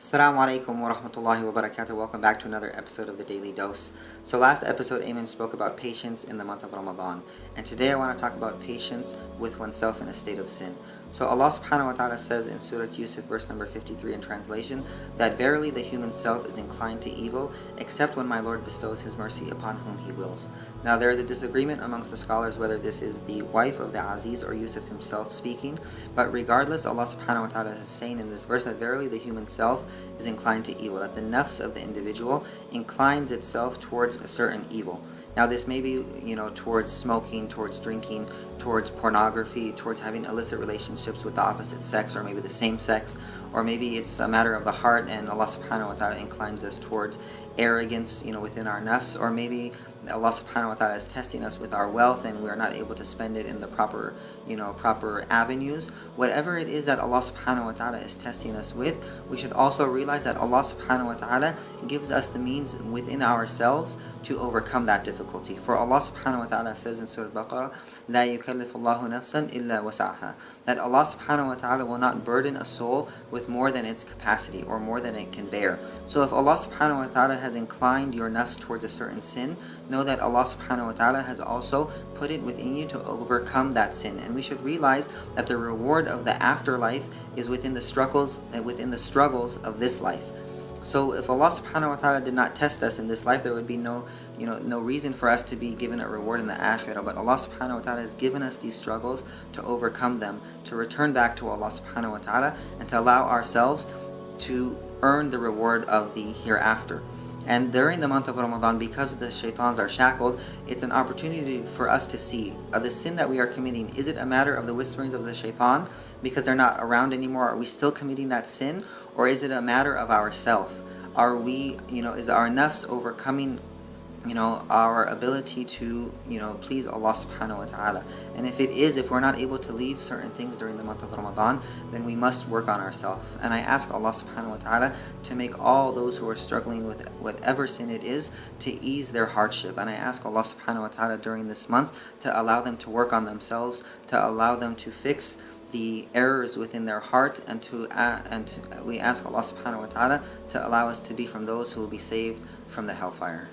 Assalamu alaikum wa rahmatullahi wa barakatuh. Welcome back to another episode of the Daily Dose. So last episode, Ayman spoke about patience in the month of Ramadan. And today I want to talk about patience with oneself in a state of sin. So Allah subhanahu wa ta'ala says in Surah Yusuf, verse number 53 in translation, that verily the human self is inclined to evil, except when my Lord bestows His mercy upon whom He wills. Now there is a disagreement amongst the scholars whether this is the wife of the Aziz or Yusuf himself speaking. But regardless, Allah subhanahu wa ta'ala is saying in this verse that verily the human self is inclined to evil, that the nafs of the individual inclines itself towards a certain evil. Now this may be, towards smoking, towards drinking, towards pornography, towards having illicit relationships with the opposite sex or maybe the same sex, or maybe it's a matter of the heart and Allah subhanahu wa ta'ala inclines us towards arrogance, within our nafs, or maybe Allah subhanahu wa ta'ala is testing us with our wealth and we are not able to spend it in the proper avenues. Whatever it is that Allah subhanahu wa ta'ala is testing us with, we should also realize that Allah subhanahu wa ta'ala gives us the means within ourselves to overcome that difficulty. For Allah subhanahu wa ta'ala says in Surah Baqarah, لا يكلف الله نفسا إلا وسعها, that Allah subhanahu wa ta'ala will not burden a soul with more than its capacity or more than it can bear. So if Allah subhanahu wa ta'ala has inclined your nafs towards a certain sin, know that Allah subhanahu wa ta'ala has also put it within you to overcome that sin. And we should realize that the reward of the afterlife is within the struggles of this life. So if Allah subhanahu wa ta'ala did not test us in this life, there would be no reason for us to be given a reward in the akhirah. But Allah subhanahu wa ta'ala has given us these struggles to overcome them, to return back to Allah subhanahu wa ta'ala, and to allow ourselves to earn the reward of the hereafter. And during the month of Ramadan, because the shaitans are shackled, it's an opportunity for us to see the sin that we are committing. Is it a matter of the whisperings of the shaitan because they're not around anymore? Are we still committing that sin? Or is it a matter of ourself? Are we, is our nafs overcoming, our ability to, please Allah subhanahu wa ta'ala? And if we're not able to leave certain things during the month of Ramadan, then we must work on ourselves. And I ask Allah subhanahu wa ta'ala to make all those who are struggling with whatever sin it is to ease their hardship. And I ask Allah subhanahu wa ta'ala during this month to allow them to work on themselves, to allow them to fix the errors within their heart, and we ask Allah subhanahu wa ta'ala to allow us to be from those who will be saved from the hellfire.